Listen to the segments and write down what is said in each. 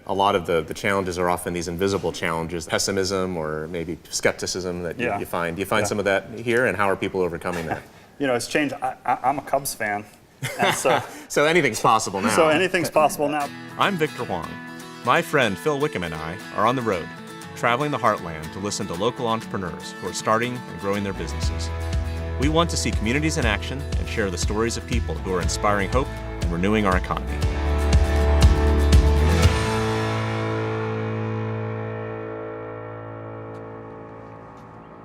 a lot of the challenges are often these invisible challenges, pessimism or maybe skepticism that you find. Do you find some of that here, and how are people overcoming that? It's changed. I'm a Cubs fan. And so anything's possible now. So anything's possible now. I'm Victor Hwang. My friend Phil Wickham and I are on the road, traveling the heartland to listen to local entrepreneurs who are starting and growing their businesses. We want to see communities in action and share the stories of people who are inspiring hope and renewing our economy.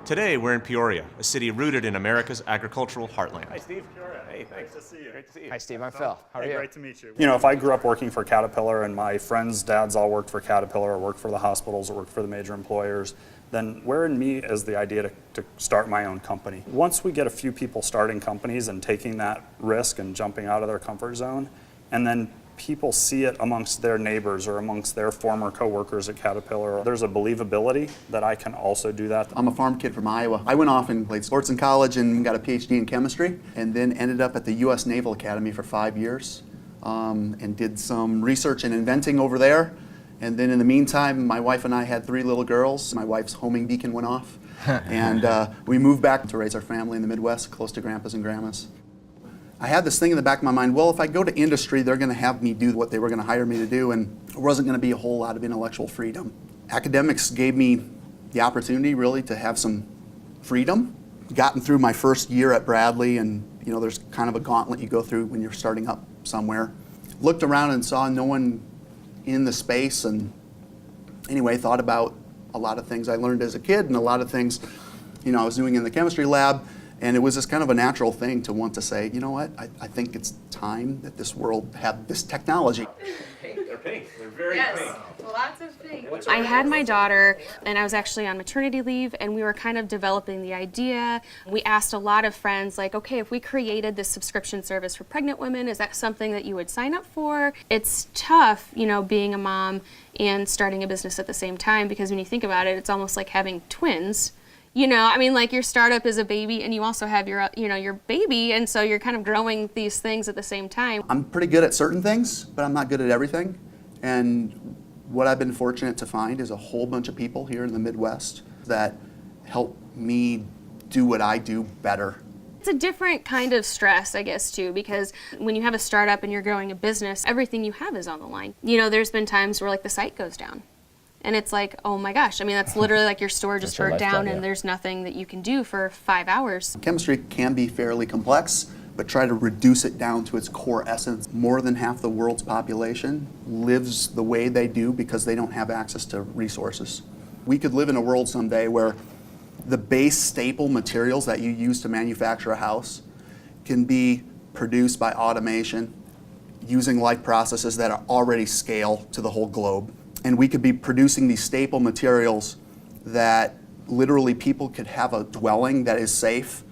Today, we're in Peoria, a city rooted in America's agricultural heartland. Hi, Steve. Peoria. Hey, thanks. Great to see you. Great to see you. Hi, Steve. I'm Phil. How are you? Great to meet you. If I grew up working for Caterpillar and my friends' dads all worked for Caterpillar or worked for the hospitals or worked for the major employers, then where in me is the idea to start my own company? Once we get a few people starting companies and taking that risk and jumping out of their comfort zone, and then people see it amongst their neighbors or amongst their former coworkers at Caterpillar, there's a believability that I can also do that. I'm a farm kid from Iowa. I went off and played sports in college and got a PhD in chemistry, and then ended up at the U.S. Naval Academy for 5 years and did some research and inventing over there. And then in the meantime, my wife and I had 3 little girls. My wife's homing beacon went off, and we moved back to raise our family in the Midwest, close to grandpas and grandmas. I had this thing in the back of my mind, well, if I go to industry, they're going to have me do what they were going to hire me to do, and there wasn't going to be a whole lot of intellectual freedom. Academics gave me the opportunity, really, to have some freedom. Gotten through my first year at Bradley, and there's kind of a gauntlet you go through when you're starting up somewhere. Looked around and saw no one in the space, and anyway, thought about a lot of things I learned as a kid and a lot of things I was doing in the chemistry lab. And it was just kind of a natural thing to want to say, you know what, I think it's time that this world have this technology. They're pink. They're very pink. Lots of pink. I had my daughter, and I was actually on maternity leave, and we were kind of developing the idea. We asked a lot of friends, like, okay, if we created this subscription service for pregnant women, is that something that you would sign up for? It's tough, being a mom and starting a business at the same time, because when you think about it, it's almost like having twins. Your startup is a baby, and you also have your baby, and so you're kind of growing these things at the same time. I'm pretty good at certain things, but I'm not good at everything. And what I've been fortunate to find is a whole bunch of people here in the Midwest that help me do what I do better. It's a different kind of stress, I guess, too, because when you have a startup and you're growing a business, everything you have is on the line. There's been times where the site goes down. And it's like, oh my gosh, that's literally like your store just burnt down and there's nothing that you can do for 5 hours. Chemistry can be fairly complex, but try to reduce it down to its core essence. More than half the world's population lives the way they do because they don't have access to resources. We could live in a world someday where the base staple materials that you use to manufacture a house can be produced by automation using like processes that are already scale to the whole globe. And we could be producing these staple materials that literally people could have a dwelling that is safe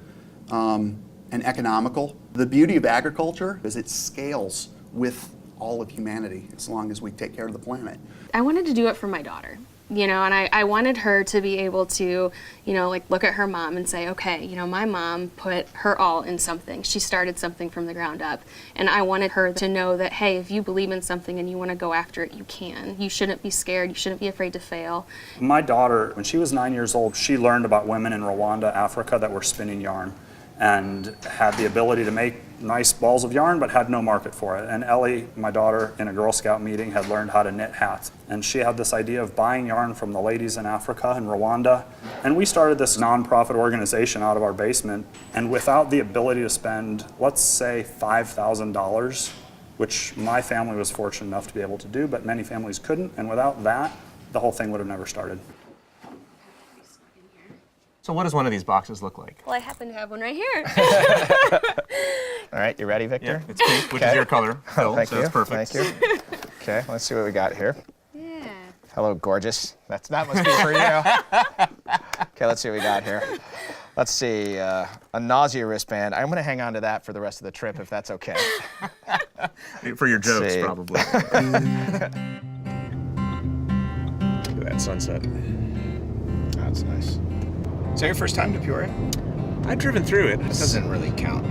and economical. The beauty of agriculture is it scales with all of humanity as long as we take care of the planet. I wanted to do it for my daughter. And I wanted her to be able to, look at her mom and say, okay, my mom put her all in something. She started something from the ground up. And I wanted her to know that, hey, if you believe in something and you want to go after it, you can. You shouldn't be scared. You shouldn't be afraid to fail. My daughter, when she was 9 years old, she learned about women in Rwanda, Africa, that were spinning yarn and had the ability to make nice balls of yarn, but had no market for it. And Ellie, my daughter, in a Girl Scout meeting, had learned how to knit hats. And she had this idea of buying yarn from the ladies in Africa and Rwanda. And we started this nonprofit organization out of our basement. And without the ability to spend, let's say, $5,000, which my family was fortunate enough to be able to do, but many families couldn't. And without that, the whole thing would have never started. So what does one of these boxes look like? Well, I happen to have one right here. All right, you ready, Victor? Yeah, it's pink, which is your color, Phil, Thank so you. that's perfect. Thank you. Okay, let's see what we got here. Yeah. Hello, gorgeous. That must be for you. Okay, let's see what we got here. Let's see, a nausea wristband. I'm going to hang on to that for the rest of the trip, if that's okay. For your jokes, see. probably. Look at that sunset. That's nice. Is that your first time to Peoria? I've driven through it. It doesn't really count.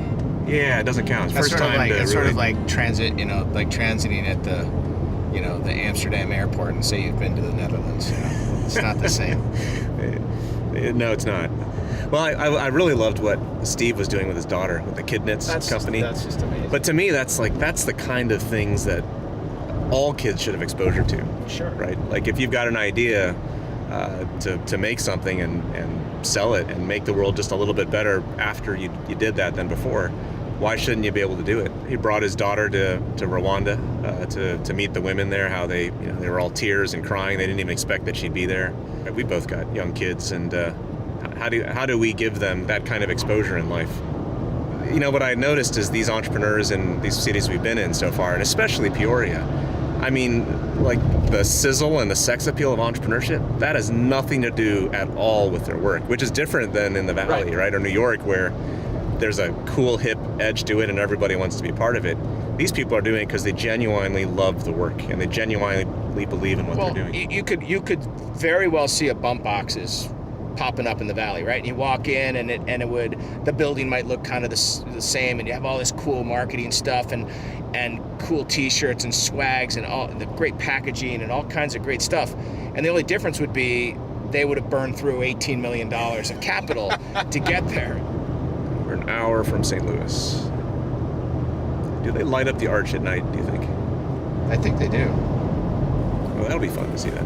Yeah, it doesn't count. It's That's first sort of time like, to it's really... sort of like transit, like transiting at the the Amsterdam airport and say you've been to the Netherlands. It's not the same. No, it's not. Well, I really loved what Steve was doing with his daughter with the Kid Knits company. That's just amazing. But to me, that's the kind of things that all kids should have exposure to. Sure. Right? Like if you've got an idea to make something and sell it and make the world just a little bit better after you did that than before, why shouldn't you be able to do it? He brought his daughter to Rwanda to meet the women there, how they were all tears and crying. They didn't even expect that she'd be there. We both got young kids, and how do we give them that kind of exposure in life? What I noticed is these entrepreneurs in these cities we've been in so far, and especially Peoria, I mean, like the sizzle and the sex appeal of entrepreneurship, that has nothing to do at all with their work, which is different than in the Valley, right? Or New York, where there's a cool, hip edge to it and everybody wants to be part of it. These people are doing it because they genuinely love the work and they genuinely believe in what they're doing. You could very well see a bump boxes popping up in the Valley, right? And you walk in and the building might look kind of the same, and you have all this cool marketing stuff and cool t-shirts and swags and all the great packaging and all kinds of great stuff. And the only difference would be they would have burned through $18 million of capital to get there. We're an hour from St. Louis. Do they light up the arch at night, do you think? I think they do. Well, that'll be fun to see that.